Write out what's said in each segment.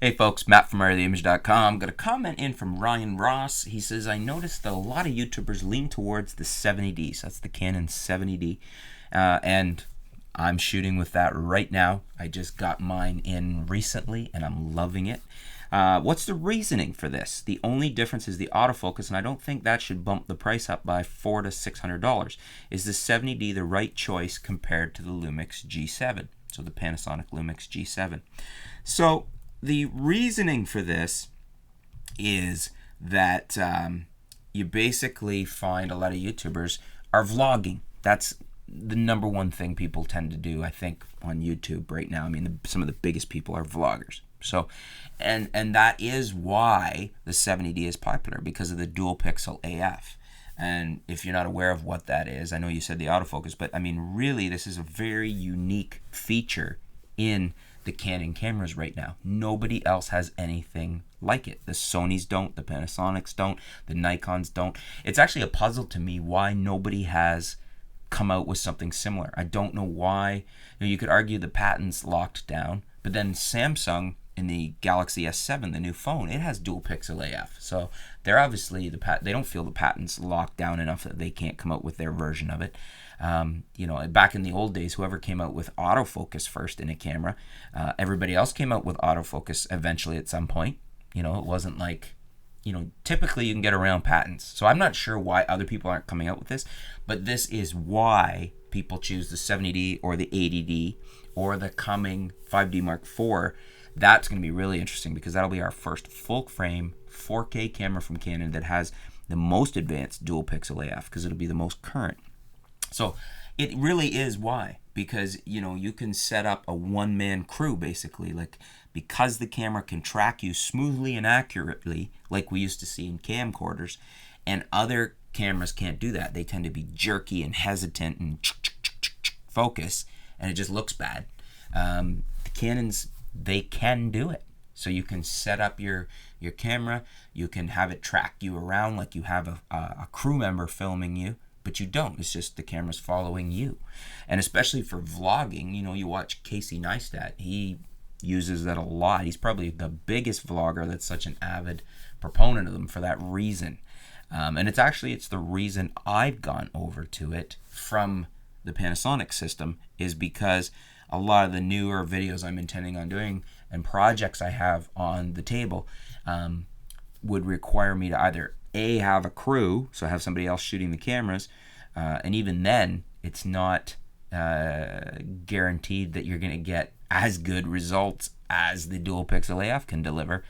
Hey folks, Matt from RTheImage.com. Got a comment in from Ryan Ross. He says, I noticed that a lot of YouTubers lean towards the 70D. So that's the Canon 70D. And I'm shooting with that right now. I just got mine in recently and I'm loving it. What's the reasoning for this? The only difference is the autofocus, and I don't think that should bump the price up by $400 to $600. Is the 70D the right choice compared to the Lumix G7? So the Panasonic Lumix G7. So the reasoning for this is that you basically find a lot of YouTubers are vlogging. That's the number one thing people tend to do, I think, on YouTube right now. I mean, some of the biggest people are vloggers. So, and that is why the 70D is popular, because of the dual pixel AF. And if you're not aware of what that is, I know you said the autofocus, but I mean, really, this is a very unique feature in the Canon cameras right now. Nobody else has anything like it. The Sonys don't, the Panasonics don't, the Nikons don't. It's actually a puzzle to me why nobody has come out with something similar. I don't know why. You could argue the patent's locked down, but then Samsung in the Galaxy S7, the new phone, it has dual pixel AF. So they're obviously they don't feel the patent's locked down enough that they can't come out with their version of it. Back in the old days, whoever came out with autofocus first in a camera, everybody else came out with autofocus eventually at some point. It wasn't like, typically you can get around patents. So I'm not sure why other people aren't coming out with this, but this is why people choose the 70D or the 80D or the coming 5D Mark IV. That's going to be really interesting because that'll be our first full frame 4K camera from Canon that has the most advanced dual pixel AF, because it'll be the most current. So it really is why, because you can set up a one-man crew basically, because the camera can track you smoothly and accurately like we used to see in camcorders, and other cameras can't do that. They tend to be jerky and hesitant and focus, and it just looks bad. The Canons, they can do it. So you can set up your camera, you can have it track you around like you have a crew member filming you, but you don't. It's just the camera's following you. And especially for vlogging, you watch Casey Neistat. He uses that a lot. He's probably the biggest vlogger that's such an avid proponent of them for that reason. And it's the reason I've gone over to it from the Panasonic system, is because a lot of the newer videos I'm intending on doing and projects I have on the table would require me to either have a crew, so have somebody else shooting the cameras, and even then it's not guaranteed that you're going to get as good results as the dual pixel AF can deliver,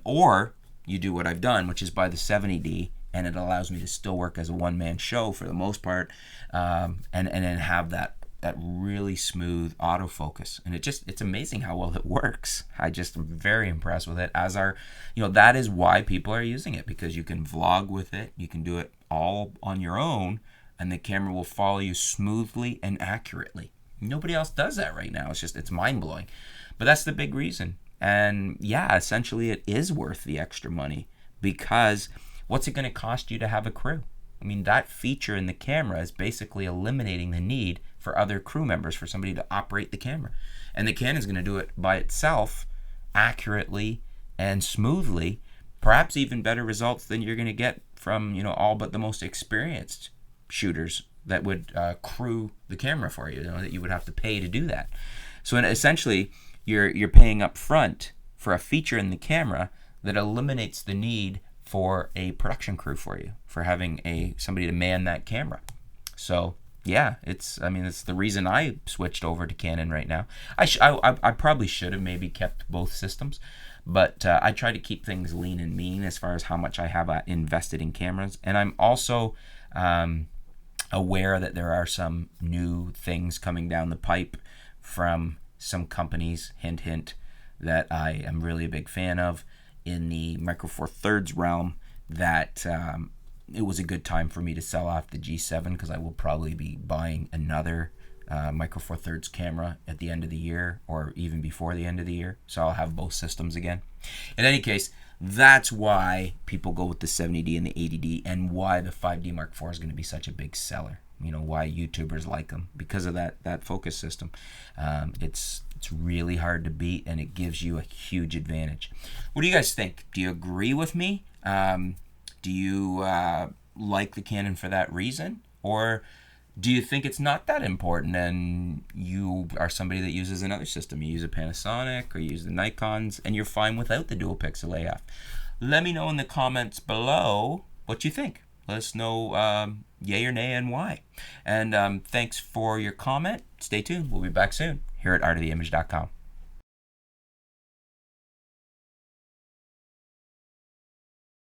or you do what I've done, which is buy the 70D, and it allows me to still work as a one-man show for the most part, and then have that really smooth autofocus. And it's amazing how well it works. I just am very impressed with it, that is why people are using it, because you can vlog with it, you can do it all on your own, and the camera will follow you smoothly and accurately. Nobody else does that right now. It's mind-blowing. But that's the big reason. And yeah, essentially it is worth the extra money, because what's it going to cost you to have a crew? I mean, that feature in the camera is basically eliminating the need for other crew members, for somebody to operate the camera. And the Canon's going to do it by itself, accurately and smoothly, perhaps even better results than you're going to get from, all but the most experienced shooters that would crew the camera for you, that you would have to pay to do that. So essentially, you're paying up front for a feature in the camera that eliminates the need for a production crew for you, for having somebody to man that camera. So yeah, it's the reason I switched over to Canon right now. I probably should have maybe kept both systems, but I try to keep things lean and mean as far as how much I have invested in cameras. And I'm also aware that there are some new things coming down the pipe from some companies, hint hint, that I am really a big fan of in the Micro Four Thirds realm, that it was a good time for me to sell off the G7, because I will probably be buying another Micro Four Thirds camera at the end of the year, or even before the end of the year. So I'll have both systems again. In any case, that's why people go with the 70D and the 80D, and why the 5D Mark IV is going to be such a big seller. Why YouTubers like them, because of that focus system. It's It's really hard to beat, and it gives you a huge advantage. What do you guys think? Do you agree with me? Do you like the Canon for that reason? Or do you think it's not that important and you are somebody that uses another system? You use a Panasonic or you use the Nikons and you're fine without the dual pixel AF? Let me know in the comments below what you think. Let us know yay or nay and why. And thanks for your comment. Stay tuned. We'll be back soon here at artoftheimage.com.